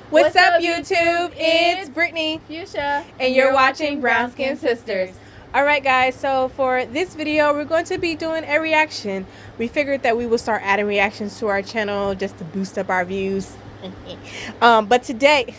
What's up, YouTube? It's Brittany, Fuchsia, and you're watching Brown Skin Sisters. Alright guys, so for this video, we're going to be doing a reaction. We figured that we will start adding reactions to our channel just to boost up our views. But today,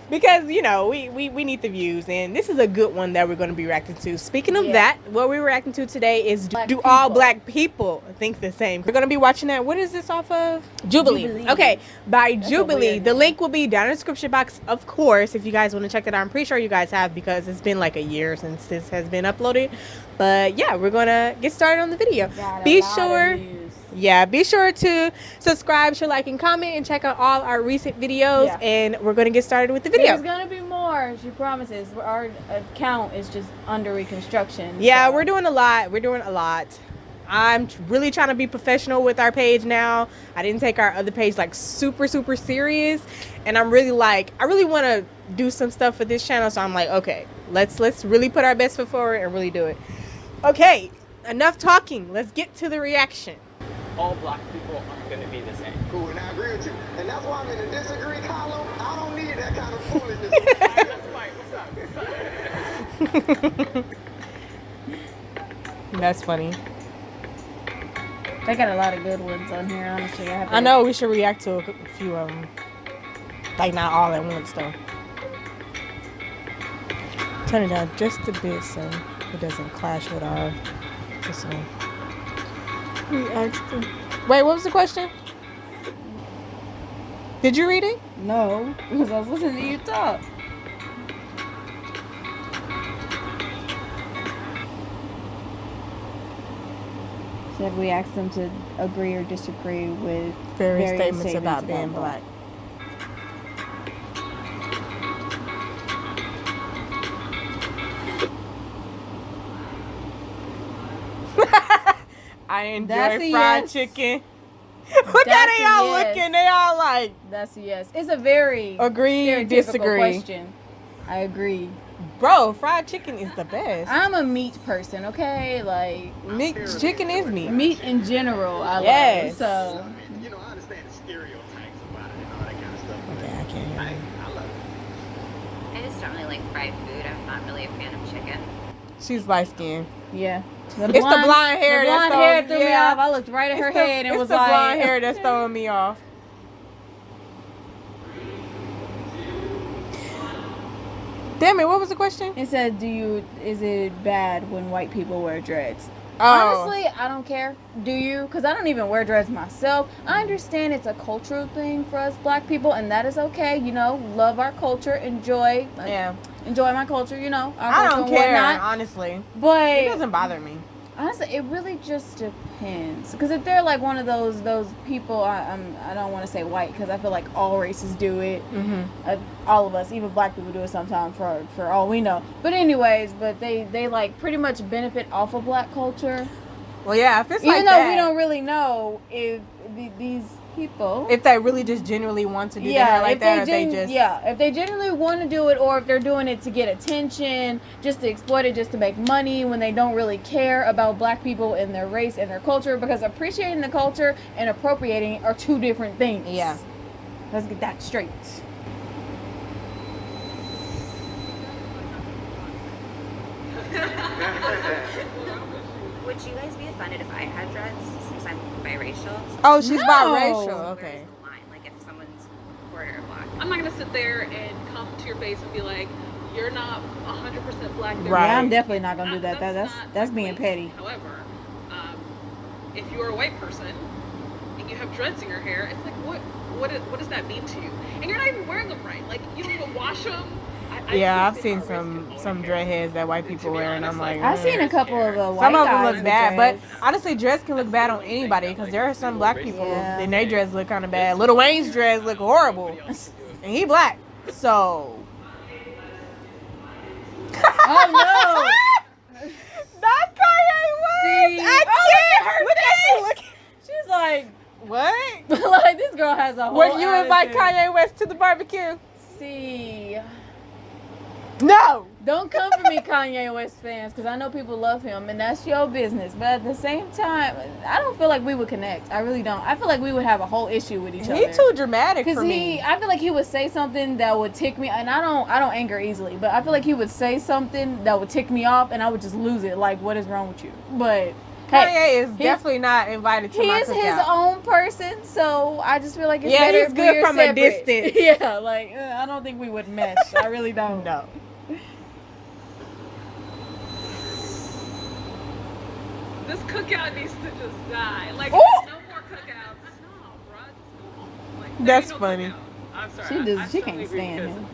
because, you know, we need the views, and this is a good one that we're going to be reacting to. Speaking of that, what we're reacting to today is do all black people think the same? We're going to be watching that. What is this off of? Jubilee. Okay, by Jubilee. The link will be down in the description box, of course, if you guys want to check that out. I'm pretty sure you guys have, because it's been like a year since this has been uploaded. But yeah, we're going to get started on the video. Be sure to subscribe, share, like, and comment, and check out all our recent videos. And we're going to get started with the video. There's going to be more, she promises. Our account is just under reconstruction. Yeah, so we're doing a lot. I'm really trying to be professional with our page now. I didn't take our other page like super serious, and I'm really like, I really want to do some stuff for this channel, so I'm like, okay, let's really put our best foot forward and really do it. Okay, enough talking. Let's get to the reaction. All black people aren't going to be the same. Cool, and I agree with you. And that's why I'm in the disagree column. I don't need that kind of foolishness. What's up? That's funny. They got a lot of good ones on here, honestly. I know, we should react to a few of them. Like, not all at once, though. Turn it down just a bit so it doesn't clash with our... This one. Wait, what was the question? Did you read it? No, because I was listening to you talk. Said we asked them to agree or disagree with various statements about being black. I enjoy fried chicken. Look how they all looking. They all like. That's a yes. It's a very agree, disagree question. I agree. Bro, fried chicken is the best. I'm a meat person, okay? Like meat, chicken is meat. Meat in general, I love. So you know, I understand the stereotypes about it and all that kind of stuff. Okay, I can't hear you. I love it. I just don't really like fried food. I'm not really a fan of chicken. She's light skinned. Yeah. It's the blonde hair. The blonde hair threw me off. I looked right at her head and was like, it's the blonde hair that's throwing me off. Damn it, what was the question? It said, is it bad when white people wear dreads? Oh. Honestly, I don't care. Do you? Because I don't even wear dreads myself. I understand it's a cultural thing for us black people, and that is okay. You know, love our culture, enjoy. Enjoy my culture, you know. I don't care, honestly. But it doesn't bother me. Honestly, it really just depends. Because if they're like one of those people, I don't want to say white, because I feel like all races do it. All of us, even black people, do it sometimes for all we know. But anyways, they like pretty much benefit off of black culture. Well, yeah, if it's even like though that, we don't really know if these people, if they really just genuinely want to do that like that, or if they genuinely want to do it, or if they're doing it to get attention, just to exploit it, just to make money, when they don't really care about black people and their race and their culture, because appreciating the culture and appropriating are two different things. Yeah, let's get that straight. Would you guys be offended if I had dreads, since I'm biracial? Oh, she's biracial. Okay. Where's the line? Like, if someone's quarter black, I'm not gonna sit there and come to your face and be like, "You're not 100% black." Right. Yeah, I'm definitely not gonna do that. That's being petty. However, if you are a white person and you have dreads in your hair, it's like, what does that mean to you? And you're not even wearing them right. Like, you don't even wash them. I've seen some dreadheads that white people wear, and I'm like, I've seen a couple of white some of them guys look bad, dreads. but honestly, dreads can look bad on anybody, because there are some black people and their dreads look kind of bad. Lil Wayne's dreads look horrible, and he black, so. Oh no! Not Kanye West. I can't. Look at her. She's like, what? Like, this girl has a whole. Would you invite Kanye West to the barbecue? See, No. Don't come for me, Kanye West fans, because I know people love him, and that's your business. But at the same time, I don't feel like we would connect. I really don't. I feel like we would have a whole issue with each other. He too dramatic for me. I feel like he would say something that would tick me, and I don't anger easily, but I feel like he would say something that would tick me off, and I would just lose it. Like, what is wrong with you? But Kanye is definitely not invited to my cookout. He is his own person, so I just feel like it's better he's good from a distance. Yeah, like I don't think we would mesh. I really don't. No. This cookout needs to just die. Like, Ooh! there's no more cookouts. No, bro. Just go home. Like, That's no funny. cookout. I'm sorry. She I can't agree stand because him.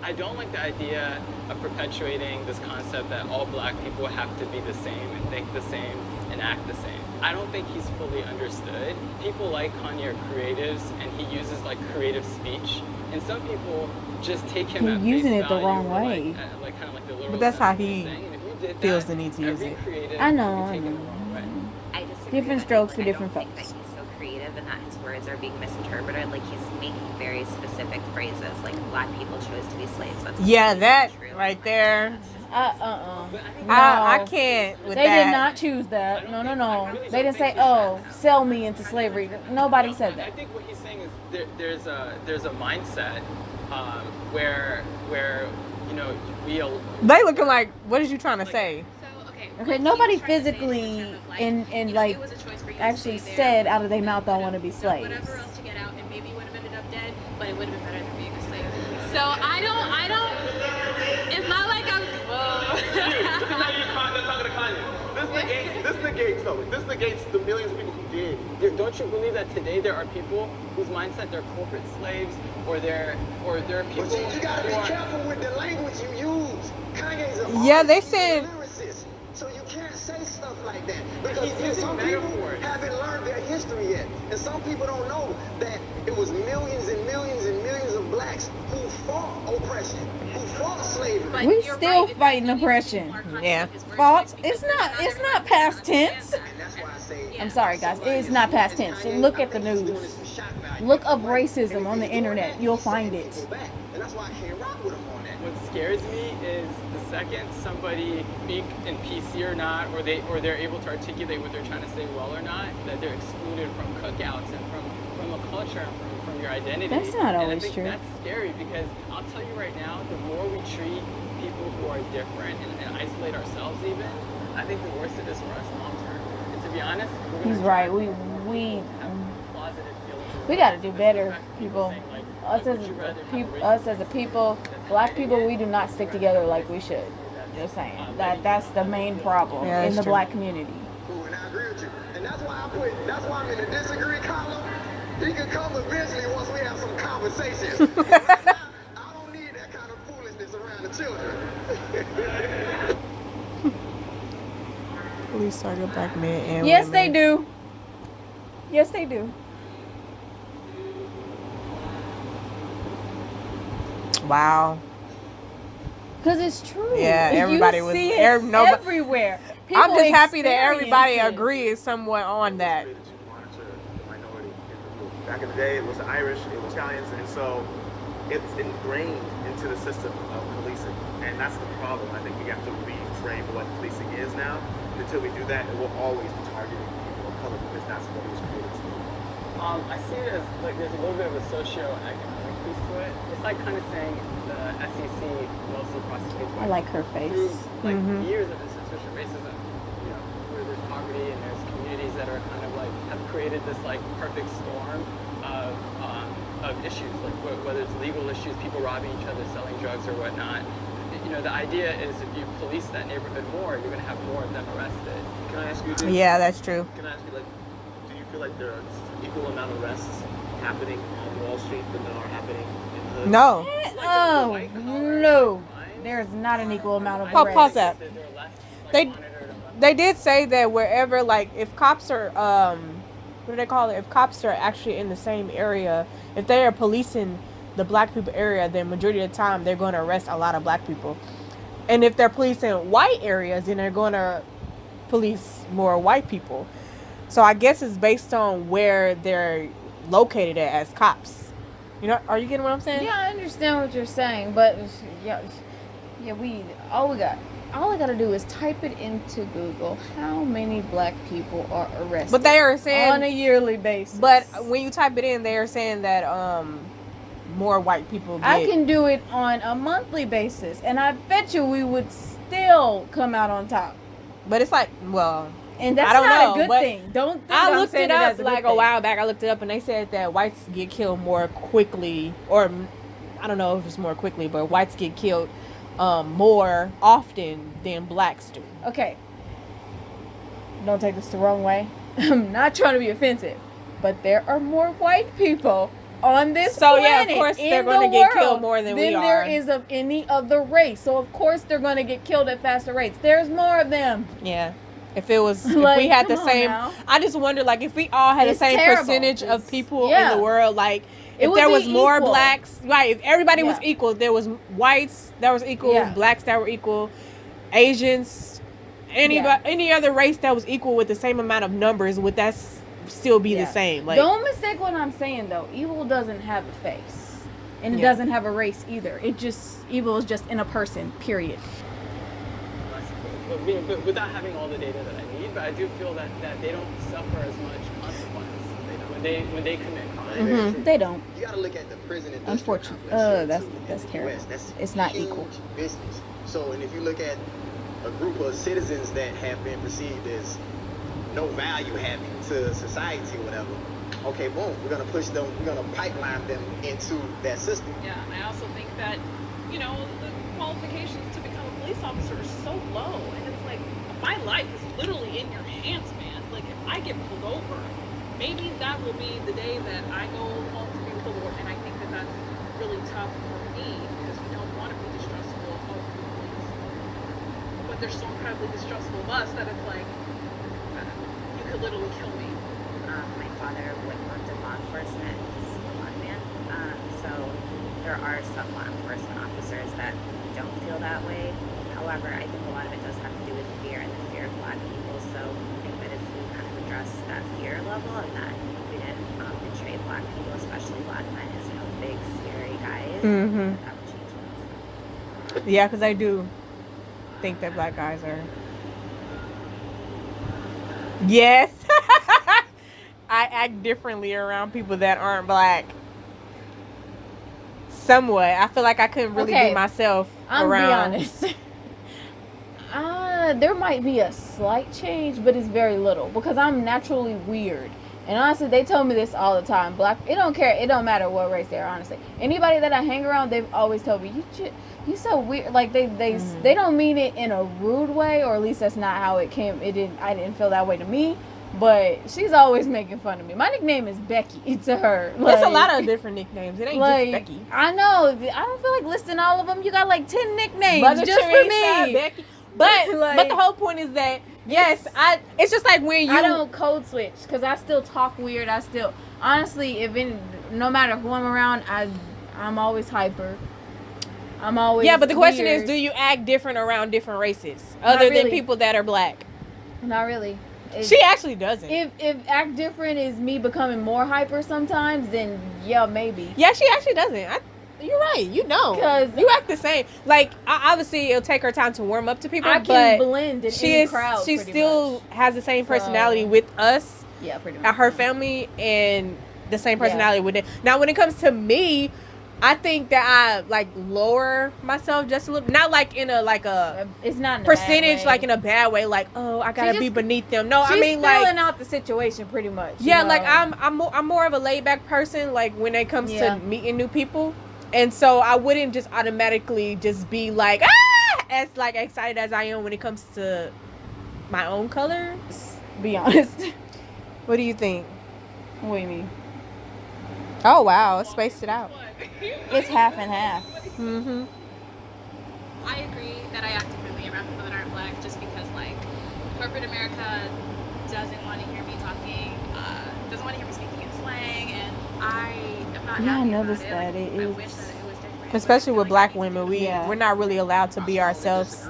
I don't like the idea of perpetuating this concept that all black people have to be the same and think the same and act the same. I don't think he's fully understood. People like Kanye are creatives, and he uses like creative speech, and some people just take him He's at using face it the value, wrong or, way. like kind of like the literal But that's how sense of what he's he saying. And if you did feels that, the need to use every it. creative I know, would I take it know. the wrong way. I disagree. Different with strokes that. for I different don't think folks. that he's so creative and that his words are being misinterpreted. Like, he's making very specific phrases, like black people chose to be slaves. That's Yeah, that true. right there. I can't with They that. did not choose that. No. They didn't say, "Oh, sell me into slavery." Nobody said I that. think what he's saying is there's a mindset where you know They looking like, what is you trying to say? Okay, nobody physically and like actually said out of their mouth, "I want to be slaves." Whatever else to get out, and maybe you would have ended up dead, but it would have been better than being a slave. So I don't. It's not like I'm. This negates the millions of people who did. Don't you believe that today there are people whose mindset they're corporate slaves, or they're people? But you gotta be careful with the language you use. Kanye's an Yeah, they artist, he's a said- lyricist. So you can't say stuff like that because He's using some people metaphors. haven't learned their history yet, and some people don't know that it was millions and millions and millions of blacks who fought oppression, who fought slavery. But We you're still right, fighting if you oppression. are conscious Yeah. of his words, Fault. because It's not past tense. And that's why I say I'm sorry, guys. It's not past tense. Look at the news. Look up racism on the internet. You'll find it. And that's why I can't rock with him on that. What scares me is the second somebody, speak in PC or not, or they're able to articulate what they're trying to say well or not, that they're excluded from cookouts and from a culture and from your identity. That's not and always I think true. That's scary because I'll tell you right now, the more we treat people who are different and isolate ourselves even, I think the worse it is for us long term. And to be honest, we're gonna He's right. try We have closeted feelings. we got to do better, people. Saying, like, Us would you rather have as a people, black people, we do not stick together like we should. Just saying. That's the main problem Yeah, in that's the true. black community. Cool, and I agree with you. And that's why I'm in the disagree column. He can come eventually once we have some conversations. But right now, I don't need that kind of foolishness around the children. Police target black men and Yes, they women. do. Yes, they do. Wow. Because it's true. Yeah, everybody you was- see it nobody- everywhere. I'm People just happy that experience everybody it. agrees somewhat on that. To monitor the minority in the group. Back in the day, it was the Irish, it was Italians, and so it's ingrained into the system of policing. And that's the problem. I think we have to reframe what policing is now. Until we do that, it will always be targeting people of color because that's what it was created to do. I see it as like there's a little bit of a socio-economic piece to it. It's like kind of saying the SEC mostly prosecutes I like her face. through like Mhm. years of institutional racism. You know, where there's poverty and there's communities that are kind of like have created this like perfect storm of issues, like whether it's legal issues, people robbing each other, selling drugs or whatnot. You know, the idea is if you police that neighborhood more, you're going to have more of them arrested. Can I ask you this? Yeah, that's true. Can I ask you, like, do you feel like there are equal amount of arrests happening on Wall Street than there are happening in the hood? No. Oh, no. There's not an equal amount of Oh, arrests. pause that. They're less, like, They monitored and they did say that wherever, like, if cops are what do they call it? If cops are actually in the same area, if they are policing the black people area, then majority of the time they're going to arrest a lot of black people. And if they're policing white areas, then they're going to police more white people. So I guess it's based on where they're located at as cops. You know, are you getting what I'm saying? Yeah, I understand what you're saying, but yeah, all I gotta do is type it into Google. How many black people are arrested? But they are saying on a yearly basis. But when you type it in, they are saying that more white people get. I can do it on a monthly basis, and I bet you we would still come out on top. But it's like, well, and that's I don't not know, a good but thing. Don't think I I'm looked saying it up as a like good a while back. I looked it up, and they said that whites get killed more quickly, or I don't know if it's more quickly, but whites get killed more often than blacks do. Okay. Don't take this the wrong way. I'm not trying to be offensive, but there are more white people on this planet. Yeah, of course they're going to get killed more than we are. There is of any other race. So of course they're going to get killed at faster rates. There's more of them. Yeah. If it was, like, if we had the same, I just wonder, like, if we all had the same percentage of people in the world, like, if there was more blacks, right? If everybody was equal, if there was whites that was equal, blacks that were equal, Asians, any other race that was equal with the same amount of numbers, would that still be the same? Like, don't mistake what I'm saying though. Evil doesn't have a face, and it doesn't have a race either. Evil is just in a person. Period. But without having all the data that I need, but I do feel that they don't suffer as much consequence when they commit crime. Mm-hmm. They don't. You got to look at the prison industry. Unfortunately, that's terrible. It's not equal. Business. So, and if you look at a group of citizens that have been perceived as no value having to society or whatever, okay, boom, we're gonna push them, we're gonna pipeline them into that system. Yeah, and I also think that, you know, the qualifications to become a police officer are so low, and it's like, my life is literally in your hands, man. Like, if I get pulled over, maybe that will be the day that I go home to be with the Lord, and I think that that's really tough for me, because we don't want to be distrustful of the police. But they're so incredibly distrustful of us that it's like, you could literally kill me. My father worked in law enforcement. He's a black man. So there are some law enforcement officers that don't feel that way. However, I think a lot of it does have to do with fear and the fear of black people. So I think that if we kind of address that fear level and that we didn't portray black people, especially black men, as, you know, big, scary guys, that would change things. Yeah, because I do think that black guys are. Yes. I act differently around people that aren't black. Somewhat. I feel like I couldn't really be myself around. Be honest. There might be a slight change, but it's very little because I'm naturally weird. And honestly, they tell me this all the time. Black, it don't matter what race they are, honestly. Anybody that I hang around, they've always told me, you so weird. Like they don't mean it in a rude way, or at least that's not how it came. I didn't feel that way to me. But she's always making fun of me. My nickname is Becky to her. Like, there's a lot of different nicknames. It ain't just Becky. I know. I don't feel like listing all of them. You got like 10 nicknames Mother just Teresa, for me. Becky. But the whole point is that it's just like when I don't code switch because I still talk weird. Honestly, no matter who I'm around, I'm always hyper. I'm always but the question weird. is, do you act different around different races other than people that are black? Not really. She actually doesn't. If act different is me becoming more hyper sometimes, then yeah, maybe. Yeah, she actually doesn't. You're right. You know, because you act the same. Like obviously, it'll take her time to warm up to people. I can blend in any crowd. She still has the same personality with us. Yeah, pretty much. Her family and the same personality with it. Now, when it comes to me, I think that I like lower myself just a little, not like in a it's not in percentage like in a bad way, like, oh, I gotta be beneath them. No, I mean like filling out the situation pretty much. Yeah, like I'm more of a laid back person, like when it comes to meeting new people, and so I wouldn't just automatically just be like as like excited as I am when it comes to my own color. Be honest. What do you think? What do you mean? Oh wow, spaced it out. It's half and half. I agree that I act differently around people that aren't black just because, like, corporate America doesn't want to hear me talking, doesn't want to hear me speaking in slang, and I am not happy I noticed about that. I wish that it was different. Especially with black women, we're not really allowed to be ourselves.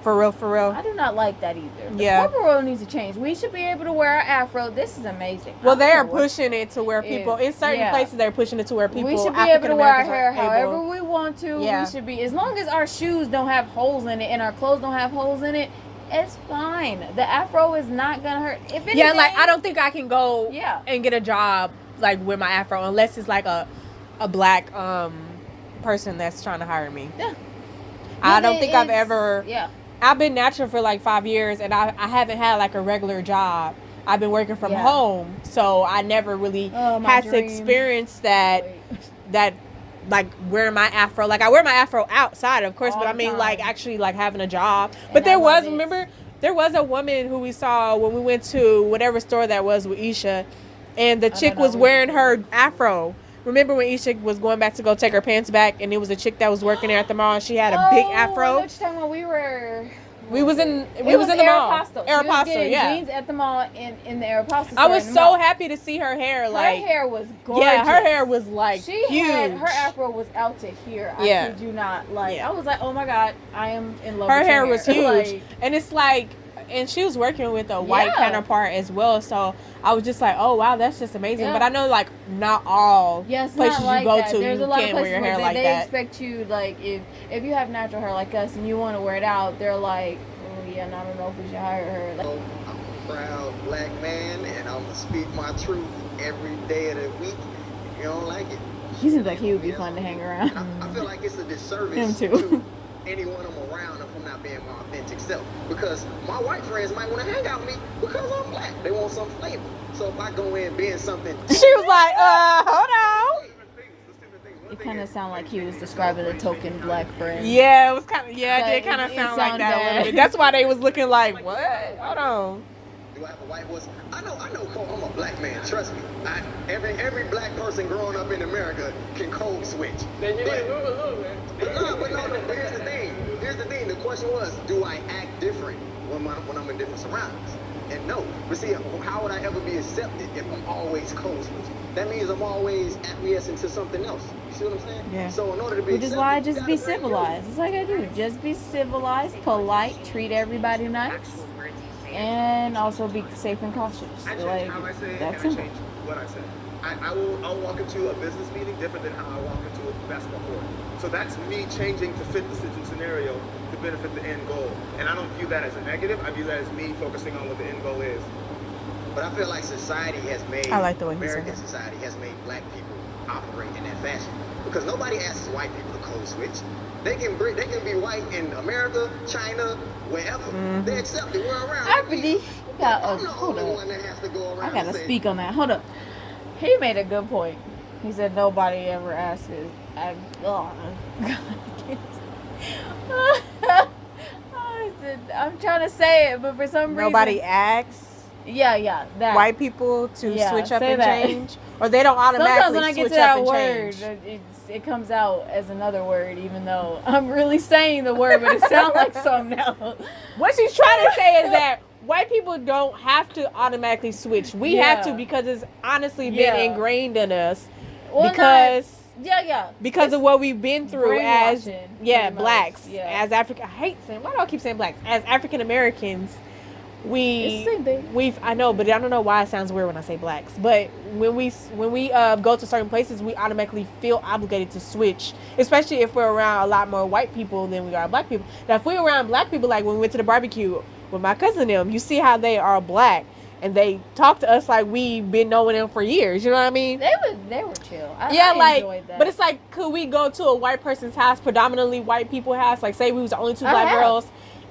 For real. I do not like that either. The Yeah. corporate world needs to change. We should be able to wear our afro. This is amazing. Well, they are pushing it to where people in certain yeah. places they're pushing it to where people We should be able to wear our African-Americans hair are able- however we want to. Yeah. We should be, as long as our shoes don't have holes in it and our clothes don't have holes in it, it's fine. The afro is not gonna hurt. If anything, Yeah, like I don't think I can go Yeah. and get a job like with my afro unless it's like a black person that's trying to hire me. Yeah. I don't think I've ever. Yeah. I've been natural for like 5 years, and I haven't had like a regular job. I've been working from Yeah. home, so I never really Oh, my had to dream. experience that Wait. like wearing my afro. Like I wear my afro outside, of course, All but I the mean time. like actually like having a job. And But I there love was it. remember there was a woman who we saw when we went to whatever store that was with Isha, and the chick know was what wearing you her afro. Remember when Isha was going back to go take her pants back, and it was a chick that was working there at the mall, and she had a big I know afro. what you're talking about. We was in It the mall. Aeropostale. She was Aeropostale, getting yeah. jeans at the mall in the Aeropostale. I was store in the so mall. happy to see her hair. Her Like hair was gorgeous. yeah, her hair was like She huge. had her afro was out to here. Yeah. I kid you not. Like Yeah. I was like, oh my god, I am in love. Her with hair your was huge, Like, and it's like, and she was working with a white Yeah. counterpart as well. So I was just like, oh wow, that's just amazing. Yeah. But I know like not all yes, places not like you go that. to There's you a lot of can't wear places your where hair they, like they that. expect you like if you have natural hair like us and you want to wear it out, they're like, oh yeah, and I don't know if we should hire her. Like, So, I'm a proud black man, and I'm gonna speak my truth every day of the week. If you don't like it, he seems like he would be fun to hang around. and I feel like it's a Him disservice too. to anyone I'm around if I'm not being my authentic self. Because my white friends might want to hang out with me because I'm black. They want some flavor. So if I go in being something, She was like, hold on. It kind of sounded like he was describing the token black friend. Yeah, it was kind of it But did kind of it sound like sound that a bad. little bit. That's why they was looking like, what? Hold on. do I have a white voice? I know, Cole, I'm a black man. Trust me. Every black person growing up in America can code switch. Then you need to move a little bit. But no, here's the thing. Here's the thing. The question was, do I act different when I'm in different surroundings? And no. But see, how would I ever be accepted if I'm always code switching? That means I'm always acquiescing to something else. You see what I'm saying? Yeah. So in order to be Which is accepted, why I you just gotta be bring you. civilized. It's like I do. Just be civilized, polite, treat everybody nice, Actual words you say. and also be safe and cautious. I change Like how I say it, that's and I simple. change what I say. I'll walk into a business meeting different than how I walk into a basketball court. So that's me changing to fit the scenario to benefit the end goal. And I don't view that as a negative. I view that as me focusing on what the end goal is. But I feel like society has made, I like the way he said American that. society has made black people operate in that fashion. Because nobody asks white people to code switch. They can be white in America, China, wherever. Mm-hmm. They accept it. We're around. I really got I'm the hold only up. one that has to go around I gotta and say, speak on that. Hold up. He made a good point. He said nobody ever asks his. I'm trying to say it, but for some reason Nobody asks Yeah, that. white people to Yeah, switch up say and that. change, or they don't automatically Sometimes when I get switch to up that and word, change. it comes out as another word, even though I'm really saying the word, but it sounds like something else. What she's trying to say is that white people don't have to automatically switch. We have to Yeah. because it's honestly been Yeah. ingrained in us Well, because because of what we've been through as brainwashing, yeah pretty much, blacks yeah. as African. I hate saying why do I keep saying blacks as African Americans. It's the same thing. I know, but I don't know why it sounds weird when I say blacks. But when we go to certain places, we automatically feel obligated to switch, especially if we're around a lot more white people than we are black people. Now, if we're around black people, like when we went to the barbecue with my cousin and them, you see how they are black and they talk to us like we've been knowing them for years. You know what I mean? They were chill. I like, enjoyed that. but it's like, could we go to a white person's house, predominantly white people house? Like, say we was the only two I black have. girls,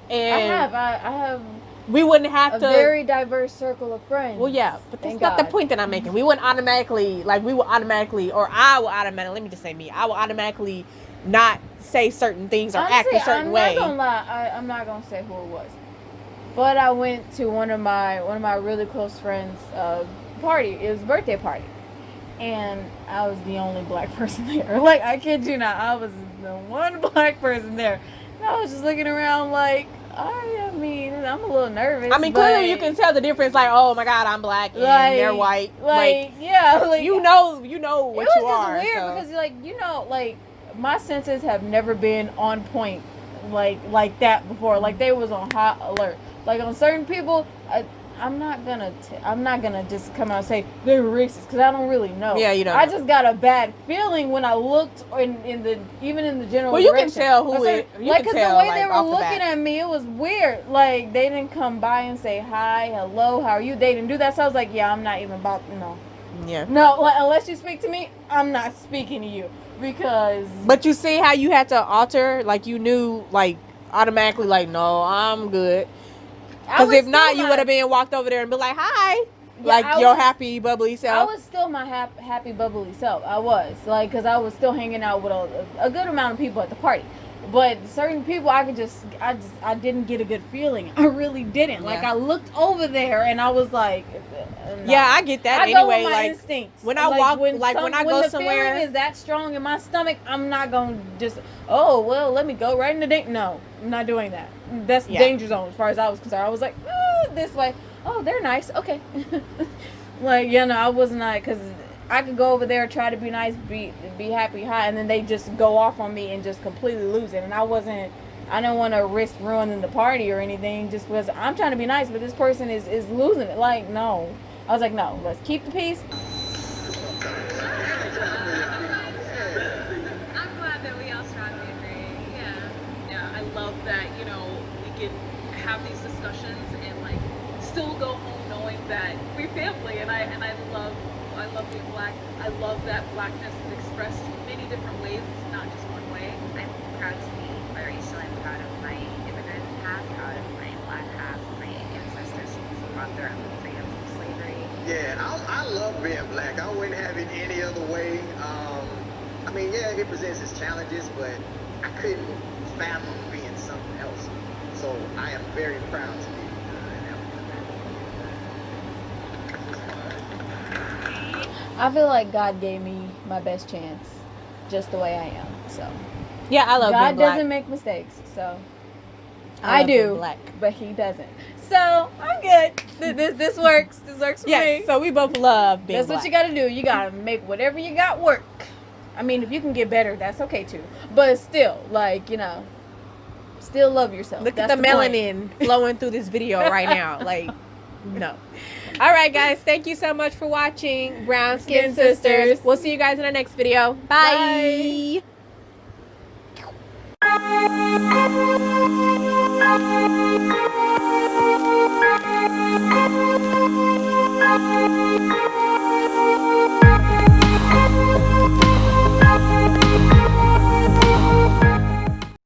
and I have we wouldn't have a to. very diverse circle of friends. Well, yeah, but that's Thank not the God. point that I'm making. We wouldn't automatically, like, we would automatically, or I would automatically, let me just say me, I would automatically not say certain things or act a certain way. I'm not gonna lie. I'm not gonna say who it was, but I went to one of my really close friends' party. It was a birthday party, and I was the only black person there. Like, I kid you not, I was the one black person there. And I was just looking around like, I mean, I'm a little nervous. I mean, clearly you can tell the difference, like, oh my God, I'm black and they're white. Yeah, like you know what it you was are. just weird so. because, like, my senses have never been on point like that before. Like they was on hot alert. Like on certain people, I'm not gonna just come out and say they're racist because I don't really know. Yeah, you don't. I just got a bad feeling when I looked in the general. Well, you direction. can tell who it. You Like, can because tell, the way like, they were off the looking bat. at me, it was weird. Like they didn't come by and say hi, hello, how are you? They didn't do that. So I was like, yeah, I'm not even about Yeah. No, like, unless you speak to me, I'm not speaking to you because. But you see how you had to alter, like you knew, like automatically, like no, I'm good. Because if not, you would have been walked over there and be like, hi. Yeah, like your happy, bubbly I self. was still my happy, bubbly self. I was. Like, because I was still hanging out with a good amount of people at the party. But certain people, I didn't get a good feeling. I really didn't. Like, I looked over there and I was like, no. Yeah, I get that I anyway. go with my like instincts. when I walk, when I go the somewhere, feeling is that strong in my stomach, I'm not going to just, oh, well, let me go right in the ding. No, I'm not doing that. That's danger zone as far as I was concerned. I was like, this way. Oh, they're nice. Okay. Like, I was not, because I could go over there, try to be nice, be happy, high, and then they just go off on me and just completely lose it. And I don't want to risk ruining the party or anything just because I'm trying to be nice, but this person is losing it. Like, no. I was like, no, let's keep the peace. I'm glad that we all strongly agree. Yeah, I love that, we can have these discussions and like still go home knowing that we're family, and I love being black. I love that blackness is expressed in many different ways. It's not just one way. I'm proud to be biracial. I'm proud of my immigrant half, proud of my black half, my ancestors who brought their own freedom from slavery. Yeah, I love being black. I wouldn't have it any other way. I mean, yeah, it presents its challenges, but I couldn't fathom being something else. So I am very proud to be I feel like God gave me my best chance just the way I am. So yeah, I love God being black. doesn't make mistakes. So I I do, black. but He doesn't. So I'm good. This works. This works for me. So we both love being That's black. what you gotta do. You gotta make whatever you got work. I mean, if you can get better, that's okay too. But still, like, still love yourself. Look That's at the point. melanin flowing through this video right now. Like, no. All right, guys. Thank you so much for watching Brown Skin Skin Sisters. Sisters. We'll see you guys in our next video. Bye. Bye.